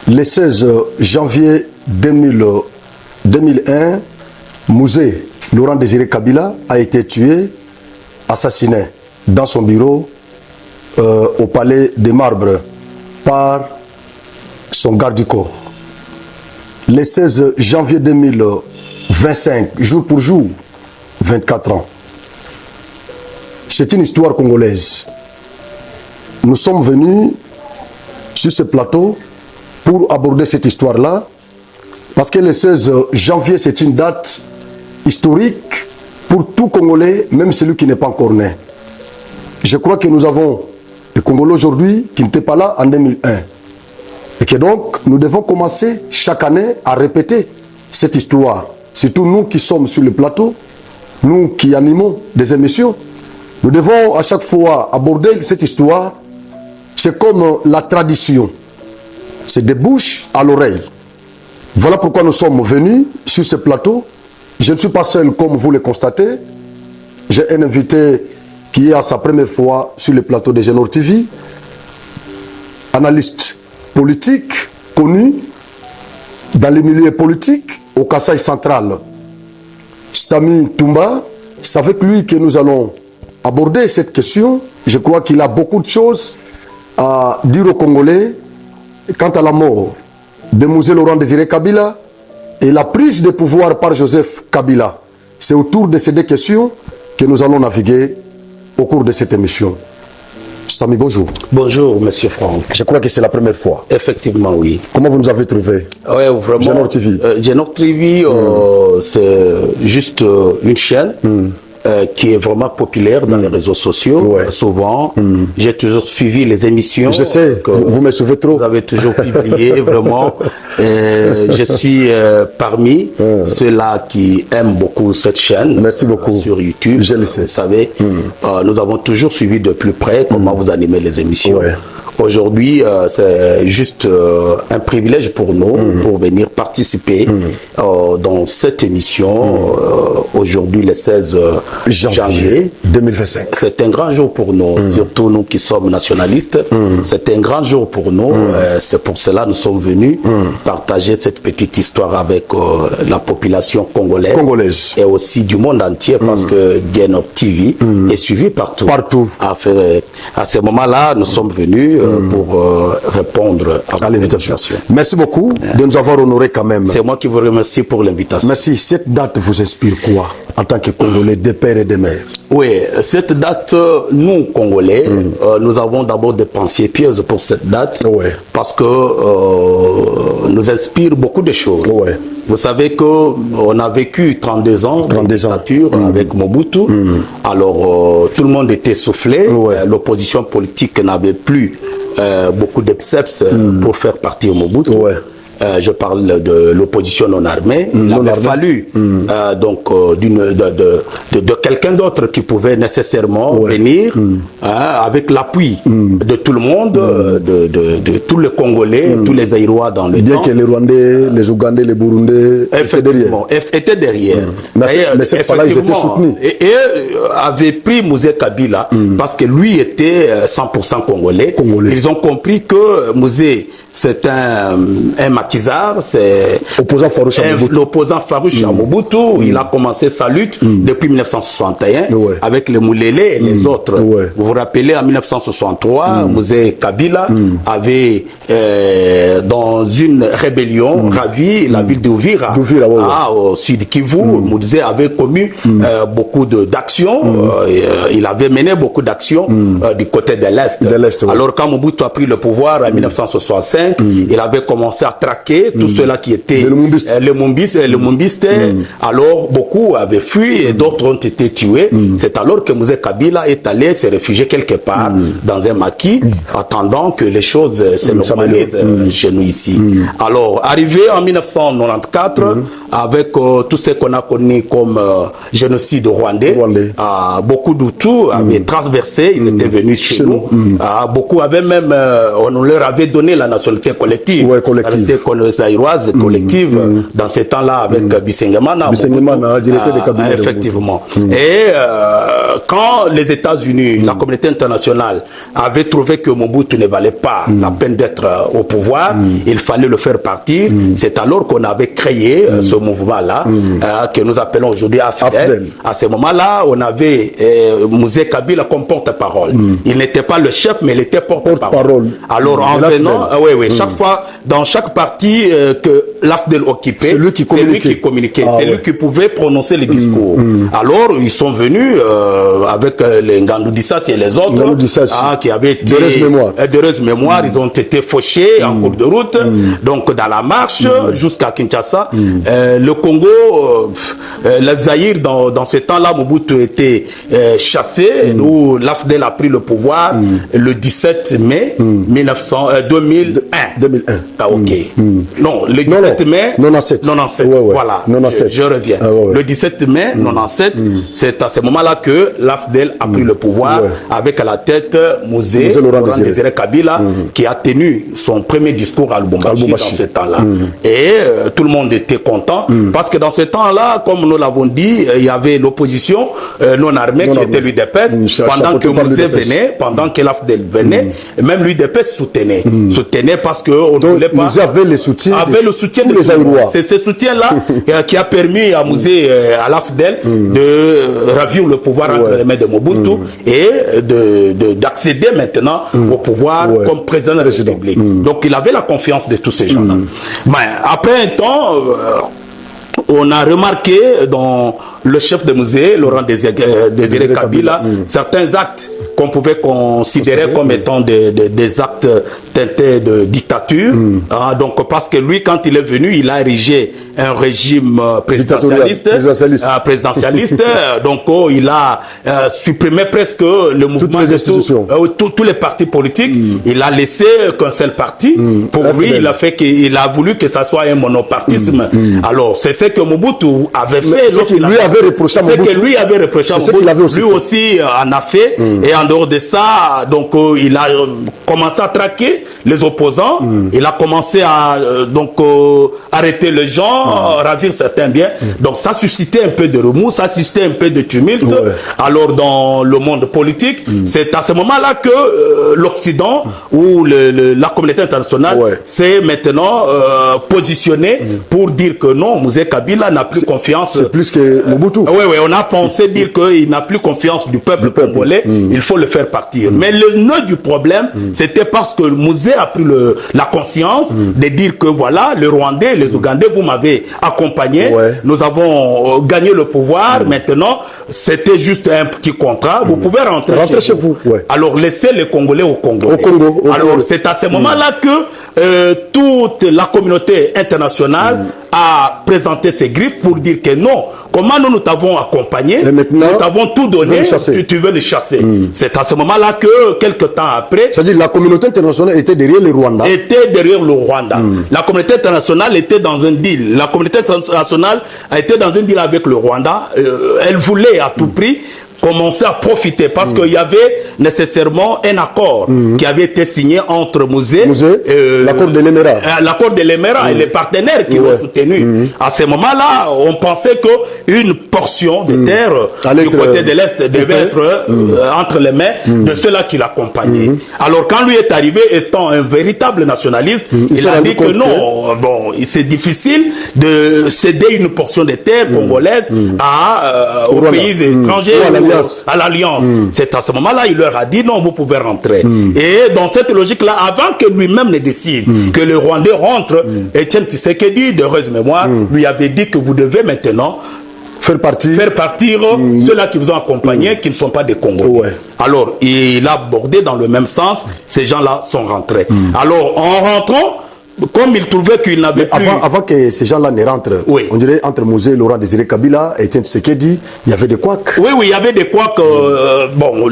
Le 16 janvier 2001, Mouzé Laurent Désiré Kabila a été tué, assassiné dans son bureau au palais des Marbres par son garde du corps. Le 16 janvier 2025, jour pour jour, 24 ans. C'est une histoire congolaise. Nous sommes venus sur ce plateau pour aborder cette histoire-là, parce que le 16 janvier, c'est une date historique pour tout Congolais, même celui qui n'est pas encore né. Je crois que nous avons le Congolais aujourd'hui qui n'était pas là en 2001. Et que donc, nous devons commencer chaque année à répéter cette histoire. Surtout nous qui sommes sur le plateau, nous qui animons des émissions, nous devons à chaque fois aborder cette histoire. C'est comme la tradition. C'est des bouches à l'oreille. Voilà pourquoi nous sommes venus sur ce plateau. Je ne suis pas seul comme vous le constatez. J'ai un invité qui est à sa première fois sur le plateau de Genor TV. Analyste politique connu dans les milieux politiques au Kasaï central. Sami Toumba, c'est avec lui que nous allons aborder cette question. Je crois qu'il a beaucoup de choses à dire aux Congolais quant à la mort de Mouzé Laurent Désiré Kabila et la prise de pouvoir par Joseph Kabila. C'est autour de ces deux questions que nous allons naviguer au cours de cette émission. Sami, bonjour. Bonjour, monsieur Franck. Je crois que c'est la première fois. Effectivement, oui. Comment vous nous avez trouvé? Oui, vraiment. Genor TV. Genor TV, c'est juste une chaîne qui est vraiment populaire dans les réseaux sociaux. Ouais. Souvent, j'ai toujours suivi les émissions. Je sais, vous me suivez trop. Vous avez toujours publié, vraiment. Je suis parmi ceux-là qui aiment beaucoup cette chaîne. Merci beaucoup. Sur YouTube. Je le sais. Vous savez, nous avons toujours suivi de plus près comment vous animez les émissions. Ouais. Aujourd'hui, c'est juste un privilège pour nous pour venir participer dans cette émission aujourd'hui le 16 janvier 2025. C'est un grand jour pour nous, surtout nous qui sommes nationalistes. C'est un grand jour pour nous. C'est pour cela que nous sommes venus partager cette petite histoire avec la population congolaise et aussi du monde entier parce que Genor TV est suivi partout. À ce moment-là, nous sommes venus pour répondre à l'invitation. Merci beaucoup de nous avoir honorés quand même. C'est moi qui vous remercie pour l'invitation. Merci. Cette date vous inspire quoi en tant que Congolais de père et de mère? Oui, cette date, nous, Congolais, nous avons d'abord des pensées pieuses pour cette date parce que nous inspire beaucoup de choses. Vous savez qu'on a vécu 32 ans de dictature avec Mobutu. Alors, tout le monde était soufflé. L'opposition politique n'avait plus beaucoup d'excepts pour faire partir Mobutu. Je parle de l'opposition non armée. Il avait fallu de quelqu'un d'autre qui pouvait nécessairement venir avec l'appui de tout le monde, de tous les Congolais, tous les Aïrois dans le temps. Bien que les Rwandais, les Ougandais, les Burundais étaient derrière. Mais cette fois-là, ils étaient soutenus. Et avaient pris Mouzé Kabila parce que lui était 100% congolais. Ils ont compris que Mouzé, c'est un maquisard, c'est l'opposant farouche à Mobutu. Il a commencé sa lutte depuis 1961 avec les Moulélé et les autres. Vous vous rappelez, en 1963, Mouzé Kabila avait, dans une rébellion, ravi la ville d'Uvira, au sud Kivu. Mouzé avait commis beaucoup d'actions. Il avait mené beaucoup d'actions du côté de l'Est. Alors, quand Mobutu a pris le pouvoir en 1965, il avait commencé à traquer tous ceux-là qui étaient les Mumbistes. Alors, beaucoup avaient fui et d'autres ont été tués. C'est alors que Mouzé Kabila est allé se réfugier quelque part dans un maquis, attendant que les choses se normalisent chez nous ici. Alors, arrivé en 1994, avec tout ce qu'on a connu comme génocide rwandais, beaucoup d'Hutus avaient transversé, ils étaient venus chez nous. Beaucoup avaient même, on leur avait donné la nationalité collective. La aïroise collective dans ces temps-là avec Bisengamana. Bisengamana, directeur des cabinets. Effectivement. Et quand les États-Unis, la communauté internationale, avaient trouvé que Mobutu ne valait pas la peine d'être au pouvoir, il fallait le faire partir. C'est alors qu'on avait créé ce mouvement-là, que nous appelons aujourd'hui AFDEL. À ce moment-là, on avait Mouzé Kabila comme porte-parole. Il n'était pas le chef, mais il était porte-parole. Alors, en venant, chaque fois, dans chaque parti que l'AFDEL occupait, c'est lui qui communiquait, c'est lui qui pouvait prononcer les discours. Alors, ils sont venus avec les Ngandou Dissassi et les autres, qui avaient été d'heureuse mémoire. Ils ont été fauchés en cours de route, donc dans la marche jusqu'à Kinshasa. Le Congo, le Zaïre, dans ce temps-là, Mobutu était chassé, où l'AFDEL a pris le pouvoir le 17 mai 2001. Ah, ok. Non, le 17 mai 97. Voilà, 97. Je reviens. Le 17 mai 97, c'est à ce moment-là que l'AFDEL a pris le pouvoir avec à la tête Mouzé Laurent Désiré Kabila, qui a tenu son premier discours à Lubumbashi dans ce temps-là. Et tout le monde était content parce que dans ce temps-là, comme nous l'avons dit, il y avait l'opposition non armée qui était l'UDPS pendant que Mouzé venait, pendant que l'AFDEL venait, même l'UDPS soutenait parce que on ne voulait pas. Mouzé avait le soutien de les Aïrois. C'est ce soutien-là qui a permis à Mouzé, à l'AFDEL, de ravir le pouvoir entre les mains de Mobutu et d'accéder maintenant au pouvoir comme président de la République. Donc il avait la confiance de tous ces gens-là. Mais après un temps, on a remarqué dans le chef de Mouzé, Laurent Désiré Kabila, certains actes qu'on pouvait considérer comme étant des actes teintés de dictature. Donc, parce que lui, quand il est venu, il a érigé un régime présidentialiste. Donc, il a supprimé presque le mouvement de tous les partis politiques. Il a laissé qu'un seul parti. Pour lui, il a voulu que ça soit un monopartisme. Alors, c'est ce que Mobutu avait fait. C'est que lui avait reproché à Mobutu. Lui aussi en a fait. Et en dehors de ça, donc il a commencé à traquer les opposants. Il a commencé à arrêter les gens, ravir certains biens. Donc ça suscitait un peu de remous, ça suscitait un peu de tumulte. Alors dans le monde politique, c'est à ce moment-là que l'Occident ou la communauté internationale s'est maintenant positionné pour dire que non, Mouzé Kabila n'a plus confiance. C'est plus que Mobutu. Oui, on a pensé dire qu'il n'a plus confiance du peuple congolais. Il faut le faire partir. Mais le nœud du problème, c'était parce que Mouzé a pris la conscience de dire que voilà, les Rwandais, les Ougandais, vous m'avez accompagné. Nous avons gagné le pouvoir. Maintenant, c'était juste un petit contrat. Vous pouvez rentrer chez vous. Alors, laissez les Congolais au Congo. Alors, c'est à ce moment-là que toute la communauté internationale a présenté ses griffes pour dire que non, comment nous t'avons accompagné, nous t'avons tout donné, tu veux les chasser. C'est à ce moment-là que, quelques temps après... C'est-à-dire la communauté internationale était derrière le Rwanda. La communauté internationale était dans un deal. La communauté internationale a été dans un deal avec le Rwanda. Elle voulait à tout prix commencer à profiter parce qu'il y avait nécessairement un accord qui avait été signé entre Mouzé l'accord de l'Émirat. L'accord de l'Émirat et les partenaires qui l'ont soutenu. À ce moment-là, on pensait qu'une portion de terre du côté de l'Est devait être entre les mains de ceux-là qui l'accompagnaient. Alors quand lui est arrivé, étant un véritable nationaliste, il a dit que non, c'est difficile de céder une portion de terre congolaise aux pays étrangers, à l'Alliance. C'est à ce moment-là, il leur a dit non, vous pouvez rentrer. Et dans cette logique-là, avant que lui-même ne décide que les Rwandais rentrent, Etienne Tshisekedi, d'heureuse mémoire, lui avait dit que vous devez maintenant faire partir ceux-là qui vous ont accompagné, qui ne sont pas des Congolais. Alors, il a abordé dans le même sens, ces gens-là sont rentrés. Alors, en rentrant, comme il trouvait qu'il n'avait plus... Avant que ces gens-là ne rentrent, on dirait entre Mouzé, Laurent Désiré Kabila et Etienne Tshisekedi, il y avait des couacs. Oui, il y avait des couacs.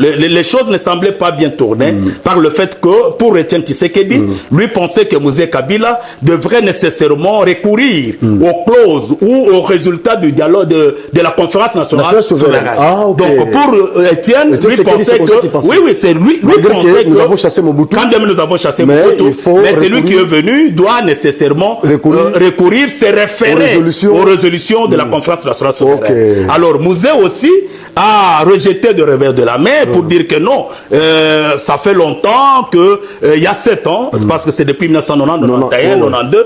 Les choses ne semblaient pas bien tourner par le fait que, pour Etienne Tshisekedi, lui pensait que Mouzé Kabila devrait nécessairement recourir aux clauses ou aux résultats du dialogue de la conférence nationale souveraine. Donc, pour Etienne, lui pensait que... Oui, c'est lui pensait que... nous avons chassé Mobutu. Quand même nous avons chassé Mobutu, mais c'est lui qui est venu doit nécessairement recourir, se référer aux résolutions de la conférence nationale souveraine. Alors, Mouzé aussi a rejeté de revers de la main pour dire que non, ça fait longtemps que, il y a 7 ans, parce que c'est depuis 1990, 1992,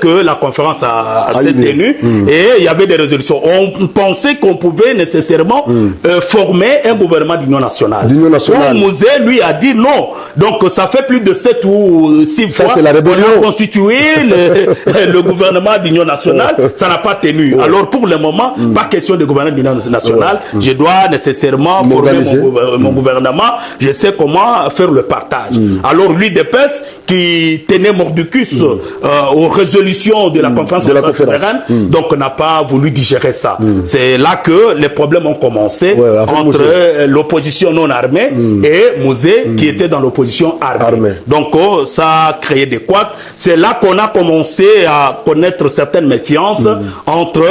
que la conférence s'est tenue, et il y avait des résolutions. On pensait qu'on pouvait nécessairement former un gouvernement d'union nationale. Donc, Mouzé, lui, a dit non. Donc, ça fait plus de 7 ou 6 fois qu'on a constitué le gouvernement d'union nationale. Ça n'a pas tenu. Alors, pour le moment, pas question de gouvernement d'union nationale. Je dois nécessairement former mon gouvernement. Je sais comment faire le partage. Alors, lui, Dépès, qui tenait mordicus aux résolutions de la conférence souveraine, donc n'a pas voulu digérer ça. C'est là que les problèmes ont commencé entre l'opposition non armée et Mouzé, qui était dans l'opposition armée. Donc, ça a créé des couacs. C'est là qu'on a commencé à connaître certaines méfiances entre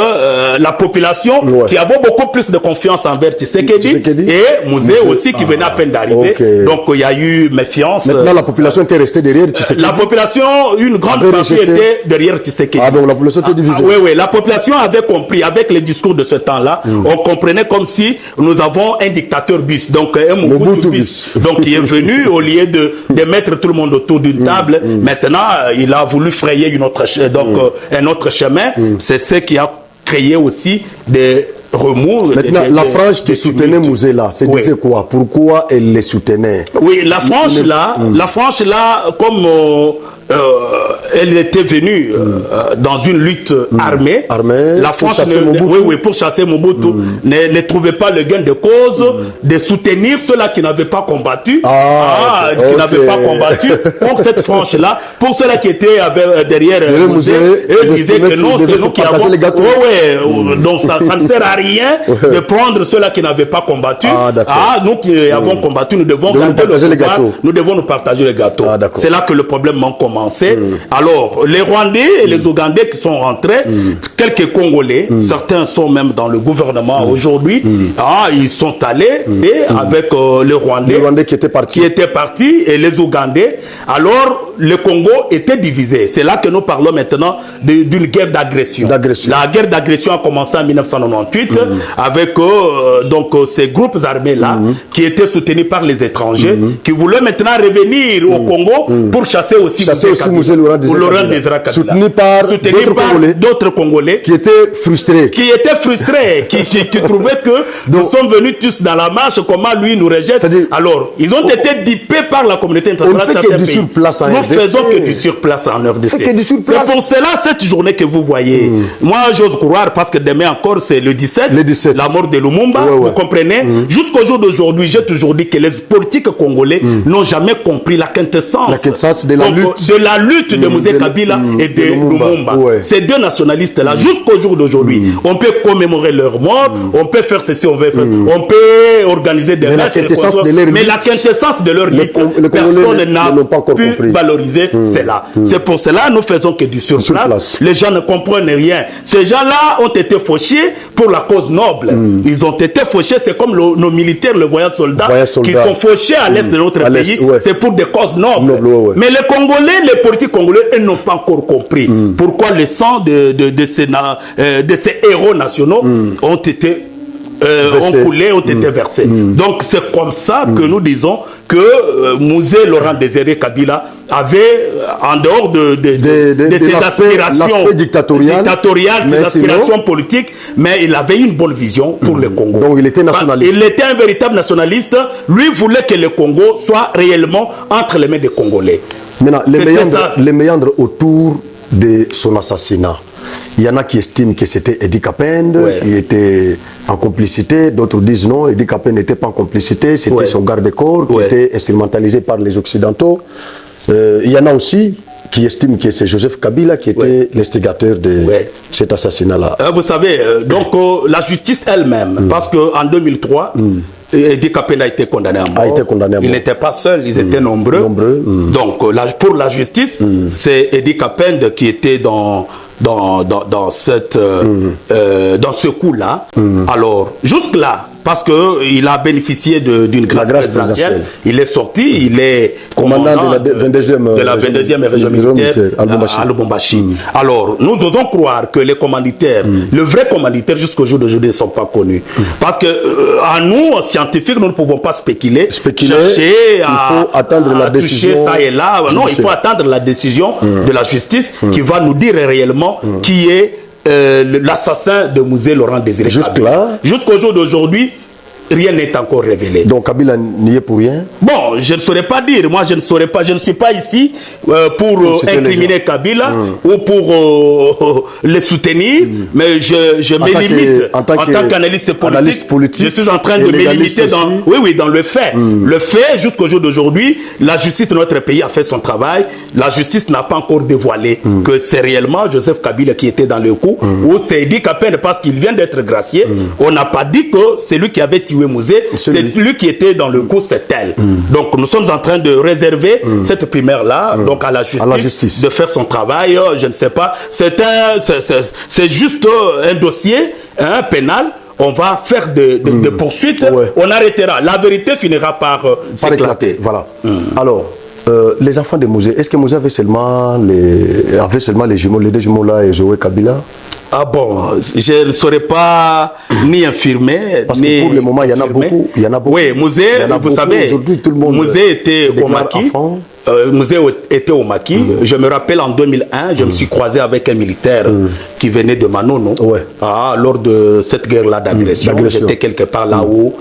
la population qui avait beaucoup plus de confiance envers Tshisekedi et Mouzé aussi qui venait à peine d'arriver. Donc, il y a eu méfiance. Maintenant, la population était restée derrière Tshisekedi. La population, une grande partie était derrière Tshisekedi. Ah, donc la population était divisée. Oui, la population avait compris, avec les discours de ce temps-là, on comprenait comme si nous avons un dictateur bis, donc un Mobutu bis. Donc, il est venu, au lieu de mettre tout le monde autour d'une table, maintenant, il a voulu frayer un autre chemin. C'est ce qui a créé aussi des remous. Maintenant, la frange qui soutenait Mouzé là, c'est disait quoi? Pourquoi elle les soutenait? Oui, la frange là, comme elle était venue dans une lutte armée. La France pour chasser Mobutu, ne trouvait pas le gain de cause de soutenir ceux-là qui n'avaient pas combattu. Qui n'avaient pas combattu contre cette frange-là. Pour ceux-là qui étaient derrière Mouzé, eux disaient que non, c'est nous qui avons. Donc ça ne sert à rien de prendre ceux-là qui n'avaient pas combattu. Nous qui avons combattu, nous devons garder le pouvoir, nous devons nous partager le gâteau. C'est là que le problème a commencé. Alors, les Rwandais et les Ougandais qui sont rentrés, quelques Congolais, certains sont même dans le gouvernement aujourd'hui, ils sont allés et avec les Rwandais qui étaient partis et les Ougandais. Alors, le Congo était divisé. C'est là que nous parlons maintenant d'une guerre d'agression. La guerre d'agression a commencé en 1998 avec ces groupes armés-là qui étaient soutenus par les étrangers, qui voulaient maintenant revenir au Congo pour chasser aussi Laurent Désiré Kabila. Soutenu par d'autres Congolais qui étaient frustrés. Qui trouvaient que nous sommes venus tous dans la marche, comment lui nous rejette. Alors, ils ont été dipés par la communauté internationale. On ne fait que du surplace en RDC. Nous faisons que du surplace en RDC. C'est pour cela, cette journée que vous voyez, moi j'ose croire, parce que demain encore c'est le 17, la mort de Lumumba, vous comprenez. Jusqu'au jour d'aujourd'hui, j'ai toujours dit que les politiques congolais n'ont jamais compris la quintessence de la lutte de Mouzé Kabila et de Lumumba. Ces deux nationalistes-là, jusqu'au jour d'aujourd'hui, on peut commémorer leur mort, on peut faire ceci, on peut organiser des messes, mais la quintessence de leur lutte, personne n'a pu valoriser cela. C'est pour cela que nous faisons que du surplace. Les gens ne comprennent rien. Ces gens-là ont été fauchés pour la cause noble. Ils ont été fauchés, c'est comme nos militaires, les voyants soldats, qui sont fauchés à l'est de notre pays. C'est pour des causes nobles. Mais les Congolais, les politiques congolais, ils n'ont pas encore compris pourquoi le sang de ces héros nationaux ont été ont coulé, ont été versés. Donc c'est comme ça que nous disons que Mouzé Laurent Désiré Kabila avait, en dehors de ses aspirations dictatoriales, ses aspirations politiques, mais il avait une bonne vision pour le Congo. Donc il était nationaliste. Il était un véritable nationaliste. Lui voulait que le Congo soit réellement entre les mains des Congolais. Maintenant, les méandres autour de son assassinat. Il y en a qui estiment que c'était Edi Kapende qui était en complicité. D'autres disent non, Edi Kapende n'était pas en complicité. C'était son garde-corps qui était instrumentalisé par les Occidentaux. Il y en a aussi qui estiment que c'est Joseph Kabila qui était l'instigateur de cet assassinat-là. Vous savez, donc la justice elle-même, parce qu'en 2003, Edi Kapende a été condamné à mort. Il n'était pas seul, ils étaient nombreux. Donc, pour la justice, c'est Edi Kapende qui était dans ce coup-là. Alors, jusque-là, parce qu'il a bénéficié d'une grâce présidentielle. Il est sorti, il est commandant de la 22e région militaire à Lubumbashi. Alors, nous osons croire que les commanditaires, le vrai commanditaire jusqu'au jour d'aujourd'hui, ne sont pas connus. Parce que à nous, scientifiques, nous ne pouvons pas spéculer chercher à attendre la décision ça et là. Non, il faut attendre la décision de la justice qui va nous dire réellement qui est l'assassin de Musée Laurent Désiré Kabila. Jusqu'au jour d'aujourd'hui, rien n'est encore révélé. Donc Kabila n'y est pour rien? Bon, je ne saurais pas dire. Moi, je ne saurais pas. Je ne suis pas ici pour incriminer Kabila ou pour les soutenir. Mais je me limite en tant qu'analyste politique. Je suis en train de me limiter dans le fait. Le fait, jusqu'au jour d'aujourd'hui, la justice de notre pays a fait son travail. La justice n'a pas encore dévoilé que c'est réellement Joseph Kabila qui était dans le coup. Ou c'est dit qu'à peine parce qu'il vient d'être gracié, on n'a pas dit que c'est lui qui avait tué Musée, c'est lui qui était dans le coup, c'est elle. Donc nous sommes en train de réserver cette primaire-là donc à la justice de faire son travail. Je ne sais pas, c'est juste un dossier pénal. On va faire des poursuites, on arrêtera. La vérité finira par s'éclater. Voilà. Alors, les enfants de Musée, est-ce que Musée avait seulement les jumeaux, les deux jumeaux là et Joël Kabila? Ah bon, je ne saurais pas ni infirmer, parce que pour le moment, il y en a beaucoup. Oui, Musée, vous savez, aujourd'hui, tout le monde Musée était au maquis. Musée était au maquis. Je me rappelle en 2001, je me suis croisé avec un militaire qui venait de Manono lors de cette guerre-là d'agression. J'étais quelque part là où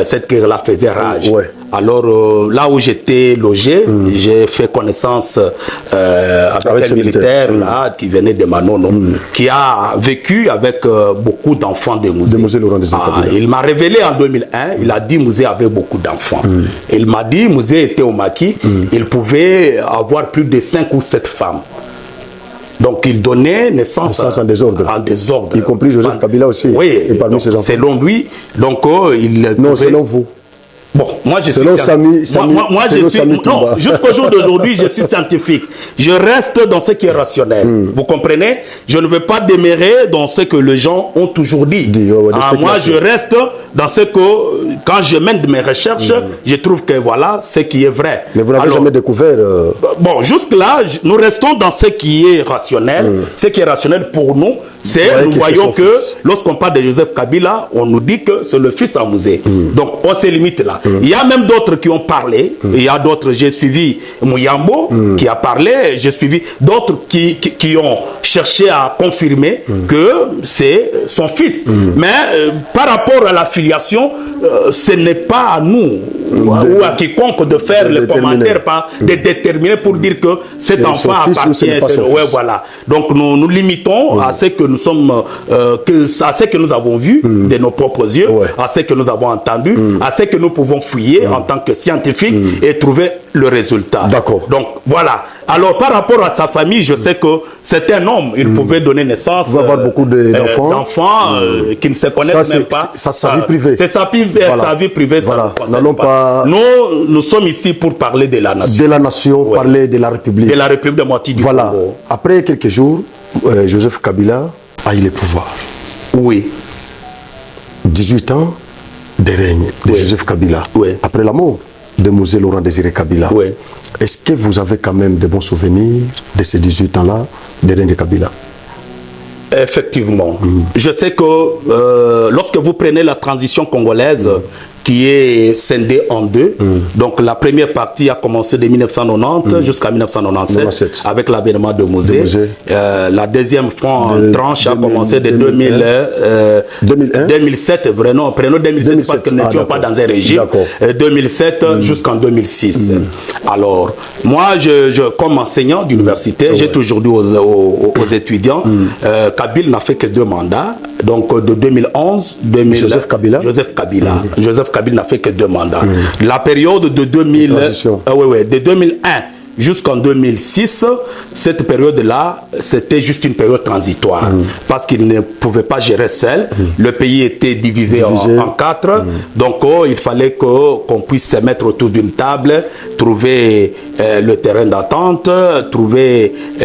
cette guerre-là faisait rage. Alors là où j'étais logé, j'ai fait connaissance avec un militaire là qui venait de Manono, qui a vécu avec beaucoup d'enfants de Musée. Il m'a révélé en 2001, il a dit Musée avait beaucoup d'enfants. Il m'a dit Musée était au maquis, il pouvait avoir plus de 5 ou 7 femmes. Donc il donnait naissance en désordre. Y compris Joseph Kabila aussi. Oui, et parmi ses enfants. Selon lui, donc il non, selon vous. Bon, moi je suis jusqu'au jour d'aujourd'hui, je suis scientifique. Je reste dans ce qui est rationnel. Vous comprenez? Je ne veux pas démérer dans ce que les gens ont toujours dit. Moi, je reste dans ce que, quand je mène mes recherches, je trouve que voilà ce qui est vrai. Mais vous n'avez jamais découvert... Bon, jusque-là, nous restons dans ce qui est rationnel. Ce qui est rationnel pour nous, c'est, nous voyons que lorsqu'on parle de Joseph Kabila, on nous dit que c'est le fils à Musée. Donc, on se limite là. Il y a même d'autres qui ont parlé. Il y a d'autres, j'ai suivi Mouyambo qui a parlé. J'ai suivi d'autres qui ont cherché à confirmer que c'est son fils. Mais par rapport à la filiation, ce n'est pas à nous ou à quiconque de faire le commentaire, de déterminer pour dire que cet enfant appartient. Voilà. Donc nous nous limitons à ce que nous sommes, à ce que nous avons vu de nos propres yeux, à ce que nous avons entendu, à ce que nous pouvons fouiller en tant que scientifiques et trouver le résultat. D'accord. Donc voilà. Alors par rapport à sa famille, je sais que c'est un homme. Il pouvait donner naissance. Il va avoir beaucoup d'enfants qui ne se connaissent même pas. C'est sa vie privée. C'est sa vie privée. Voilà. Nous sommes ici pour parler de la nation. De la nation, parler de la République. De la République démocratique du Congo. Après quelques jours, Joseph Kabila a eu le pouvoir. Oui. 18 ans de règne de Joseph Kabila. Après la mort de Musée Laurent Désiré Kabila. Est-ce que vous avez quand même de bons souvenirs de ces 18 ans-là de règne de Kabila? Effectivement. Je sais que lorsque vous prenez la transition congolaise, qui est scindée en deux. Donc la première partie a commencé de 1990 jusqu'à 1997 avec l'avènement de Musée. La deuxième tranche a commencé de 2007, prenons 2007 parce que nous n'étions pas dans un régime, 2007 jusqu'en 2006. Alors, moi, comme enseignant d'université, j'ai toujours dit aux étudiants, Kabila n'a fait que 2 mandats, donc de 2011, Joseph Kabila. Joseph Kabila n'a fait que 2 mandats. La période de 2001 jusqu'en 2006, cette période-là, c'était juste une période transitoire. Parce qu'il ne pouvait pas gérer seul. Le pays était divisé. En 4. Donc, il fallait qu'on puisse se mettre autour d'une table, trouver le terrain d'attente,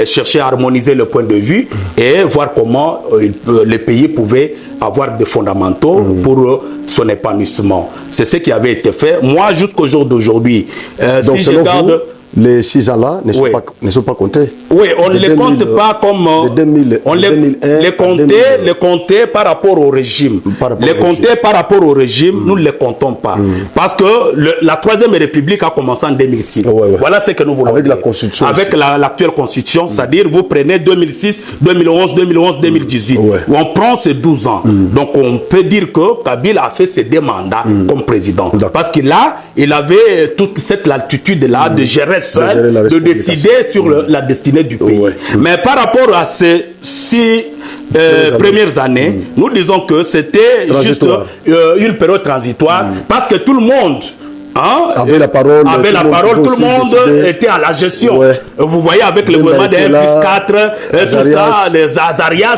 chercher à harmoniser le point de vue et voir comment le pays pouvait avoir des fondamentaux pour son épanouissement. C'est ce qui avait été fait. Moi, jusqu'au jour d'aujourd'hui, donc, si je regarde... Les 6 ans-là ne sont pas comptés. Oui, on ne les compte pas comme... on les comptait par rapport au régime. Par rapport au régime, nous ne les comptons pas. Parce que la Troisième République a commencé en 2006. Voilà ce que nous voulons avec dire. La constitution. Avec l'actuelle constitution, c'est-à-dire vous prenez 2006, 2011, 2018. On prend ces 12 ans. Donc on peut dire que Kabila a fait ses 2 mandats comme président. Parce qu'il avait toute cette latitude-là de gérer seul, de décider sur la destinée du pays. Mais par rapport à ces 6 premières années, nous disons que c'était juste une période transitoire parce que tout le monde avait la parole, tout le monde était à la gestion. Vous voyez avec le gouvernement de 1+4, tout ça, les Azarias,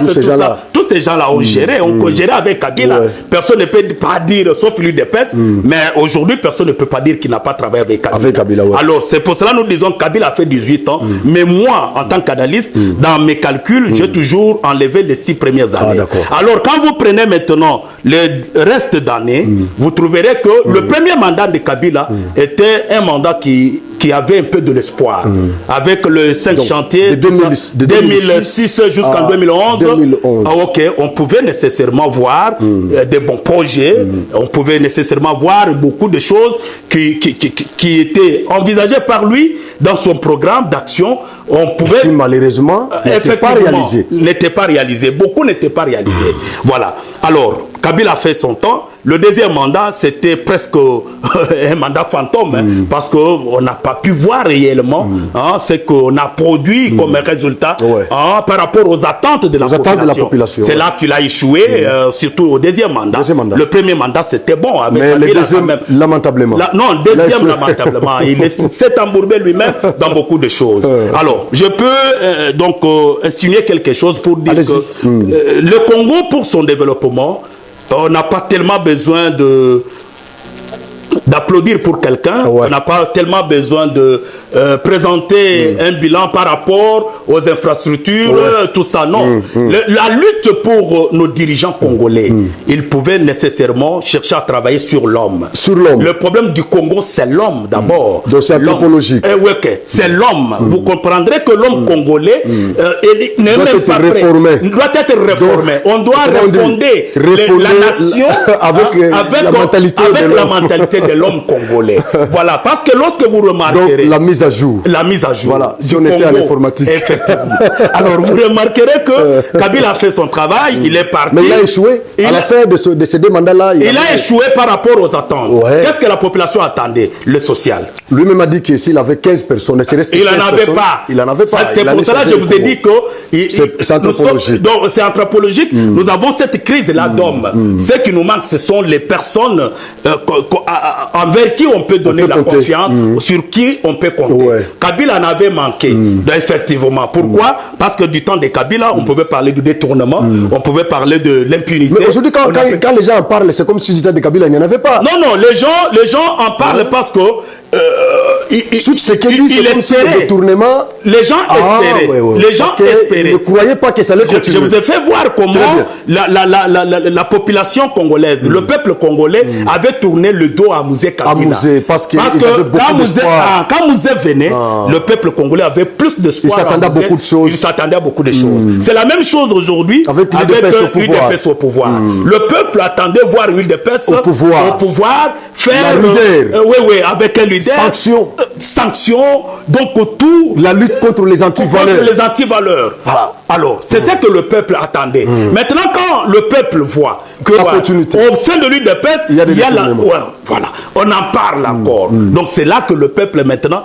tous ces gens-là ont géré, on gérait avec Kabila. Personne ne peut pas dire, sauf lui de PES, mais aujourd'hui, personne ne peut pas dire qu'il n'a pas travaillé avec Kabila. Alors, c'est pour cela que nous disons que Kabila a fait 18 ans, mais moi, en tant qu'analyste, dans mes calculs, j'ai toujours enlevé les 6 premières années. Alors, quand vous prenez maintenant le reste d'années, vous trouverez que le premier mandat de Kabila était un mandat qui avait un peu de l'espoir. Avec le 5 chantiers de 2006 jusqu'en 2011. On pouvait nécessairement voir des bons projets, on pouvait nécessairement voir beaucoup de choses qui étaient envisagées par lui dans son programme d'action. On pouvait... Qui malheureusement n'était pas réalisé. Beaucoup n'étaient pas réalisés. Voilà. Alors, Kabila a fait son temps. Le deuxième mandat, c'était presque un mandat fantôme, parce qu'on n'a pas pu voir réellement ce qu'on a produit comme résultat par rapport aux attentes de la population. C'est là qu'il a échoué, surtout au deuxième mandat. Le premier mandat, c'était bon. Avec mais le deuxième, lamentablement. Non, le deuxième, lamentablement. Il s'est embourbé lui-même dans beaucoup de choses. Alors, je peux donc insinuer quelque chose pour dire que le Congo, pour son développement, on n'a pas tellement besoin d'applaudir pour quelqu'un, on n'a pas tellement besoin de présenter un bilan par rapport aux infrastructures, tout ça, non. La lutte pour nos dirigeants congolais, ils pouvaient nécessairement chercher à travailler sur l'homme. Le problème du Congo, c'est l'homme d'abord. Donc c'est anthropologique. C'est l'homme. Vous comprendrez que l'homme congolais doit être réformé. On doit refonder la nation avec la mentalité de l'homme congolais. Voilà, parce que lorsque vous remarquerez... Donc, la mise à jour. Voilà, si on était à l'informatique. Effectivement. Alors, vous remarquerez que Kabila a fait son travail, il est parti. Mais il a échoué. À la fin de ces 2 mandats-là... Il a échoué par rapport aux attentes. Qu'est-ce que la population attendait? Le social. Lui-même a dit que s'il avait 15 personnes, il n'en avait pas. C'est pour cela que je vous ai dit que... C'est anthropologique. Donc, c'est anthropologique. Nous avons cette crise-là d'hommes. Ce qui nous manque, ce sont les personnes envers qui on peut donner la confiance, sur qui on peut compter. Kabila en avait manqué, effectivement. Pourquoi? Parce que du temps de Kabila, on pouvait parler du détournement, on pouvait parler de l'impunité. Mais aujourd'hui, quand les gens en parlent, c'est comme si du temps de Kabila, il n'y en avait pas. Non, les gens en parlent parce que il espérait. Détournement. Les gens espéraient. Les gens espéraient. Ils ne croyaient pas que ça allait continuer. Je vous ai fait voir comment la population congolaise, le peuple congolais avait tourné le dos à Mouzé Kabila. Parce que quand Mouzé venait, le peuple congolais avait plus d'espoir. Il s'attendait à beaucoup de choses. C'est la même chose aujourd'hui avec l'UDPS au pouvoir. Le peuple attendait voir l'UDPS au pouvoir faire avec un leader. Sanctions, donc tout. La lutte contre les antivaleurs. Alors, c'est ce que le peuple attendait. Maintenant, quand le peuple voit que au sein de l'UDPS, il y a voilà, on en parle encore. Donc c'est là que le peuple maintenant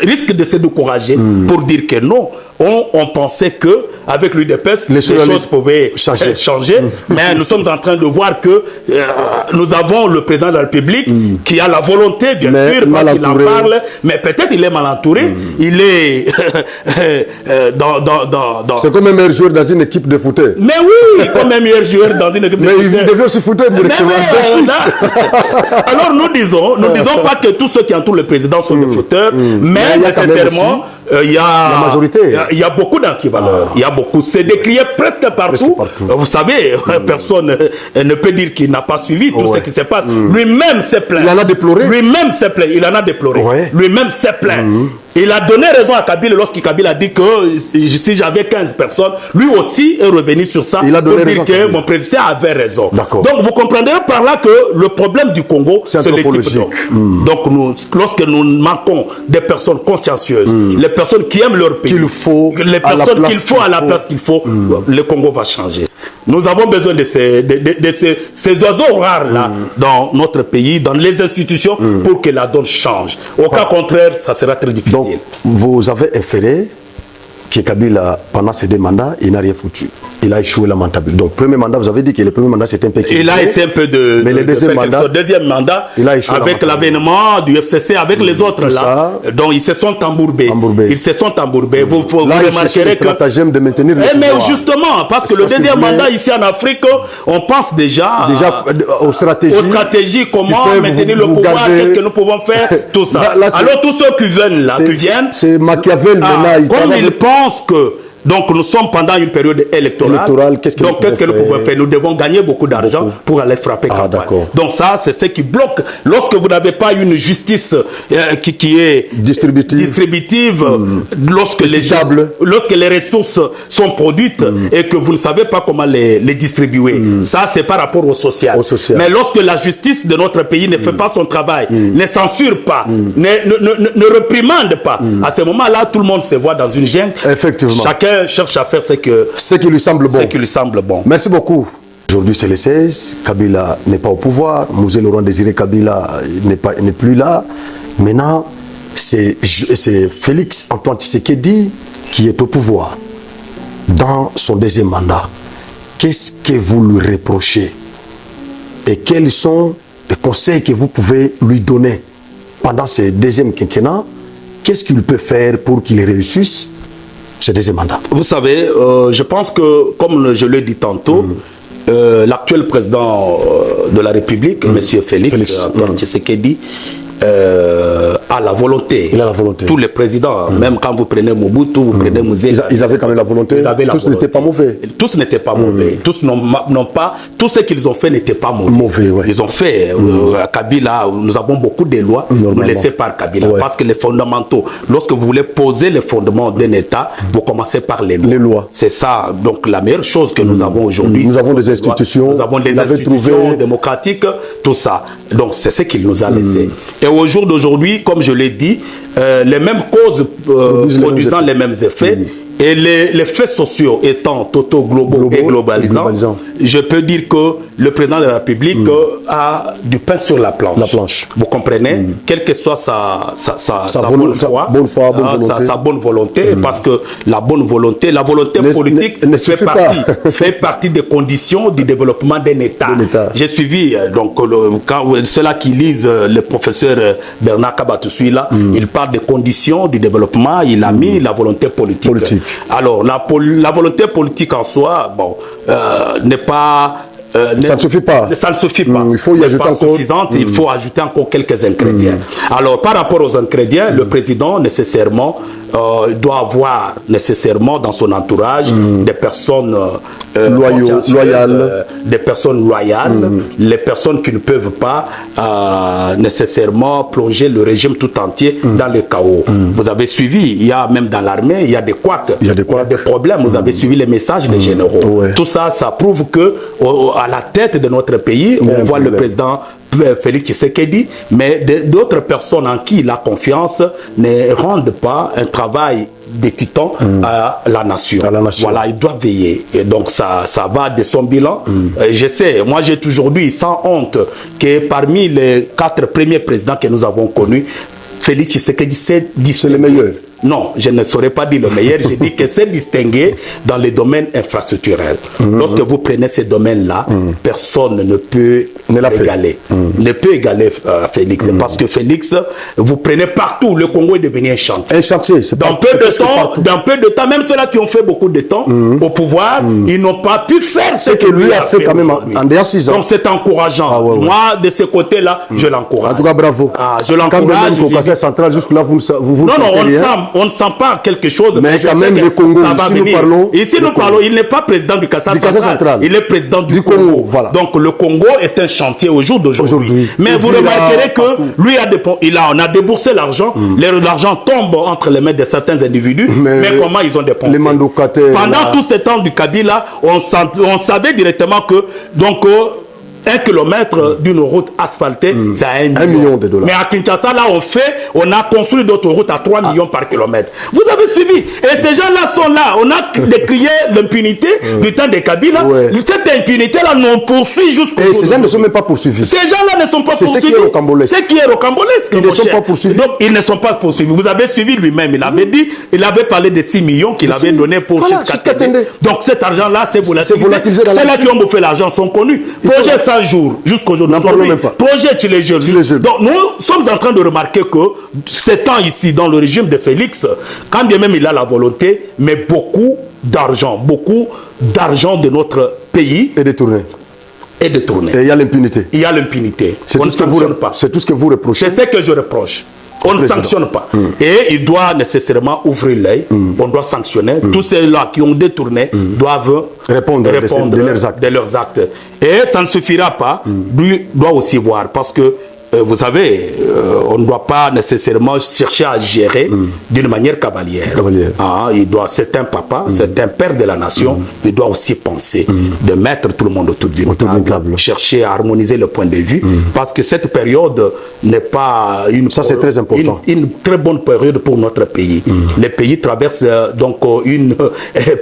risque de se décourager pour dire que non, on pensait que avec l'UDPS, les choses pouvaient changer. Mais nous sommes en train de voir que nous avons le président de la République qui a la volonté, bien sûr, parce qu'il en parle, mais peut-être il est mal entouré. Il est dans... C'est comme un meilleur joueur dans une équipe de foot. Mais oui, comme un meilleur joueur dans une équipe de foot. Mais il devait aussi footer directement. Alors nous disons pas que tous ceux qui entourent le président sont des footeurs, mais nécessairement il y a la majorité. Il y a beaucoup d'antivaleurs. Il y a beaucoup. C'est décrié presque partout. Vous savez, personne ne peut dire qu'il n'a pas suivi tout ce qui se passe. Lui-même s'est plaint. Il en a déploré. Lui-même s'est plaint. Il en a déploré. Lui-même s'est plaint. Il a donné raison à Kabila lorsque Kabila a dit que si j'avais 15 personnes, lui aussi est revenu sur ça pour dire que mon prédécesseur avait raison. Donc vous comprendrez par là que le problème du Congo, c'est le type d'homme. Donc lorsque nous manquons des personnes consciencieuses, les personnes qui aiment leur pays, les personnes qu'il faut à la place qu'il faut, le Congo va changer. Nous avons besoin de ces oiseaux rares-là dans notre pays, dans les institutions, pour que la donne change. Au cas contraire, ça sera très difficile. Donc, vous avez inféré que Kabila, pendant ces 2 mandats, il n'a rien foutu. Il a échoué lamentablement. Donc, premier mandat, vous avez dit que le premier mandat, c'était un peu... Il a essayé un peu de... Mais le deuxième mandat, il a échoué avec l'avènement du FCC, avec les autres là, dont ils se sont embourbés. Ils se sont embourbés. Vous remarquerez que... stratagème de maintenir le mais justement, parce que le deuxième mandat ici en Afrique, on pense déjà aux stratégies. Comment maintenir le pouvoir, qu'est-ce que nous pouvons faire, tout ça. Alors tous ceux qui viennent, c'est Machiavel maintenant. Comme ils pensent que... Donc nous sommes pendant une période électorale. Qu'est-ce que nous pouvons faire? Nous devons gagner beaucoup d'argent pour aller frapper campagne. Donc ça, c'est ce qui bloque. Lorsque vous n'avez pas une justice qui est distributive, lorsque les ressources sont produites et que vous ne savez pas comment les distribuer, ça c'est par rapport au social. Mais lorsque la justice de notre pays ne fait pas son travail, ne censure pas, ne réprimande pas, à ce moment-là, tout le monde se voit dans une jungle. Effectivement. Chacun cherche à faire ce qui lui semble bon. bon. Merci beaucoup. Aujourd'hui, c'est le 16. Kabila n'est pas au pouvoir. Mouzé Laurent Désiré Kabila n'est plus là. Maintenant, c'est Félix Antoine Tshisekedi qui est au pouvoir dans son deuxième mandat. Qu'est-ce que vous lui reprochez? Et quels sont les conseils que vous pouvez lui donner pendant ce deuxième quinquennat? Qu'est-ce qu'il peut faire pour qu'il réussisse ce deuxième mandat? Vous savez, je pense que, comme je l'ai dit tantôt, l'actuel président de la République, M. Félix Antoine Tshisekedi, a la volonté. Il a la volonté. Tous les présidents, même quand vous prenez Mobutu, vous prenez Mouzé. Ils avaient quand même la volonté. Tous n'étaient pas mauvais. Tous n'étaient pas mauvais. Tous n'ont pas. Tout ce qu'ils ont fait n'était pas mauvais. Ils ont fait. Kabila, nous avons beaucoup de lois nous laissées par Kabila. Parce que les fondamentaux, lorsque vous voulez poser les fondements d'un État, vous commencez par les lois. C'est ça. Donc la meilleure chose que nous avons aujourd'hui. Nous avons des institutions. Nous avons des institutions démocratiques, tout ça. Donc c'est ce qu'il nous a laissé. Et au jour d'aujourd'hui, comme je l'ai dit, les mêmes causes produisant les mêmes effets, et les faits sociaux étant totaux, globaux et globalisants, je peux dire que le président de la République a du pain sur la planche. Vous comprenez? Quelle que soit sa bonne volonté, parce que la volonté politique fait partie des conditions du développement d'un État. J'ai suivi, donc, ceux-là qui lisent le professeur Bernard Kabatousui, là, il parle des conditions du développement, il a mis la volonté politique. Alors, la volonté politique en soi, bon, n'est pas... ça ne suffit pas. Ça ne suffit pas. Il faut y ajouter encore. Il faut ajouter encore quelques ingrédients. Alors, par rapport aux ingrédients, le président, nécessairement, doit avoir nécessairement dans son entourage des personnes loyales, des personnes loyales, les personnes qui ne peuvent pas nécessairement plonger le régime tout entier dans le chaos. Vous avez suivi, il y a même dans l'armée, il y a des couacs, il y a des problèmes. Vous avez suivi les messages des généraux. Tout ça, ça prouve que à la tête de notre pays, on voit le président Félix Tshisekedi, mais d'autres personnes en qui il a confiance ne rendent pas un travail de titan à la nation. Voilà, il doit veiller. Et donc ça va de son bilan. Je sais, moi j'ai toujours dit sans honte que parmi les 4 premiers présidents que nous avons connus, Félix Tshisekedi, c'est le meilleur. Non, je ne saurais pas dire le meilleur. J'ai dit que c'est distingué dans les domaines infrastructurels. Lorsque vous prenez ces domaines-là, personne ne peut égaler. Ne peut égaler Félix. Parce que Félix, vous prenez partout. Le Congo est devenu un chantier. Un chantier, c'est dans peu de temps, même ceux-là qui ont fait beaucoup de temps au pouvoir, ils n'ont pas pu faire ce que lui a fait quand même en dehors 6 ans. Donc c'est encourageant. Moi, de ce côté-là, je l'encourage. En tout cas, bravo. Je l'encourage. Quand même, au Conseil central, jusque-là, vous on ne sent pas quelque chose. Mais quand même, le Congo, ici nous parlons, il n'est pas président du Conseil central. Il est président du Congo. Voilà. Donc le Congo est un chantier au jour d'aujourd'hui. Mais vous remarquerez que lui on a déboursé l'argent. L'argent tombe entre les mains de certains individus. Mais comment ils ont dépensé? Les mandocataires. Pendant tout ce temps du Kabila, on savait directement que 1 kilomètre d'une route asphaltée, c'est à 1 million de dollars. Mais à Kinshasa, là, on a construit d'autres routes à 3 millions par kilomètre. Vous avez suivi. Et ces gens-là sont là. On a décrié l'impunité du temps des Kabila. Cette impunité-là nous poursuit jusqu'au jour. Et ces gens ne sont même pas poursuivis. Ces gens-là ne sont pas poursuivis. C'est ce qui est rocambolesque. Ce qui est rocambolesque. Ils ne sont pas poursuivis. Donc, ils ne sont pas poursuivis. Vous avez suivi lui-même. Il avait dit, il avait parlé de 6 millions qu'il avait donné pour Chikatende. Donc, cet argent-là, c'est volatilisé. Ceux-là qui ont bouffé l'argent sont connus. Projet 100 jours jusqu'aujourd'hui. Projet Tchilé-Jeux. Donc nous sommes en train de remarquer que ces temps ici, dans le régime de Félix, quand bien même il a la volonté, mais beaucoup d'argent de notre pays est détourné. Et il y a l'impunité. On ne sanctionne pas. C'est tout ce que vous reprochez. C'est ce que je reproche. On ne sanctionne pas. Et il doit nécessairement ouvrir l'œil. On doit sanctionner. Tous ceux-là qui ont détourné doivent répondre de leurs actes. Et ça ne suffira pas. Lui doit aussi voir. Parce que, vous savez, on ne doit pas nécessairement chercher à gérer d'une manière cavalière. C'est un papa, c'est un père de la nation. Il doit aussi penser de mettre tout le monde autour d'une table, chercher à harmoniser le point de vue. Parce que cette période n'est pas une très bonne période pour notre pays. Le pays traverse donc une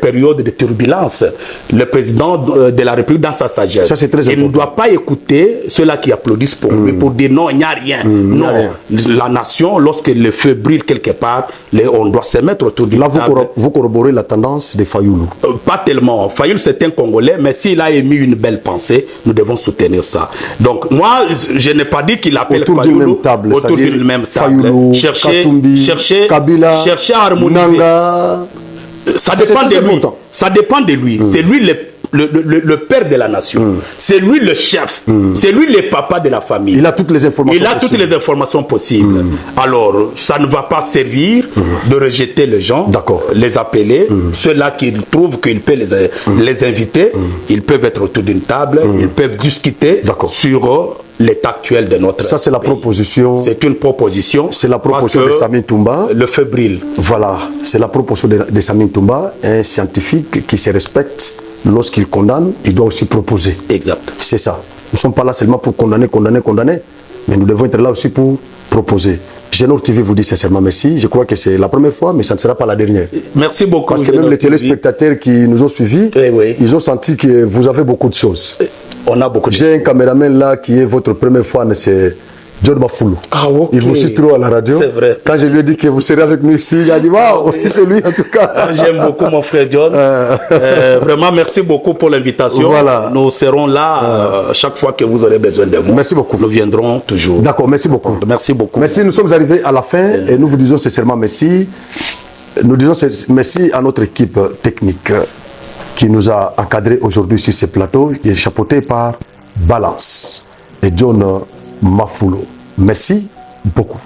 période de turbulence. Le président de la République, dans sa sagesse, il ne doit pas écouter ceux-là qui applaudissent pour lui, pour dire non, il n'y a rien. La nation, lorsque le feu brille quelque part, on doit se mettre autour d'une table. Là, vous corroborez la tendance de Fayoulou. Pas tellement. Fayoulou, c'est un Congolais, mais s'il a émis une belle pensée, nous devons soutenir ça. Donc, moi, je n'ai pas dit qu'il appelle autour d'une même table. Autour d'une même table. Fayoulou, chercher à harmoniser. Nanga. Ça dépend de lui. Ça dépend de lui. C'est lui le père de la nation. C'est lui le chef. C'est lui le papa de la famille. Il a toutes les informations possibles. Alors, ça ne va pas servir de rejeter les gens, les appeler. Ceux-là qui trouvent qu'ils peuvent les inviter, ils peuvent être autour d'une table, ils peuvent discuter sur l'état actuel de notre pays. Ça, c'est la proposition. C'est une proposition. C'est la proposition de Samin Toumba. Le feu brille. Voilà. C'est la proposition de Samin Toumba, un scientifique qui se respecte. Lorsqu'il condamne, il doit aussi proposer. Exact. C'est ça. Nous ne sommes pas là seulement pour condamner. Mais nous devons être là aussi pour proposer. Génor TV vous dit sincèrement merci. Je crois que c'est la première fois, mais ça ne sera pas la dernière. Merci beaucoup. Parce que même les téléspectateurs qui nous ont suivis, ils ont senti que vous avez beaucoup de choses. On a beaucoup de choses. J'ai un caméraman là qui est votre première fois, c'est John Bafoulou. Il vous suit trop à la radio. C'est vrai. Quand je lui ai dit que vous serez avec nous ici, il a dit waouh, si c'est lui en tout cas. J'aime beaucoup mon frère John. Vraiment, merci beaucoup pour l'invitation. Voilà. Nous serons là chaque fois que vous aurez besoin de moi. Merci beaucoup. Nous viendrons toujours. D'accord, merci beaucoup. Merci beaucoup. Merci, nous sommes arrivés à la fin et nous vous disons sincèrement merci. Nous disons merci à notre équipe technique qui nous a encadrés aujourd'hui sur ce plateau, qui est chapeauté par Balance et John Mafoulou. Merci beaucoup.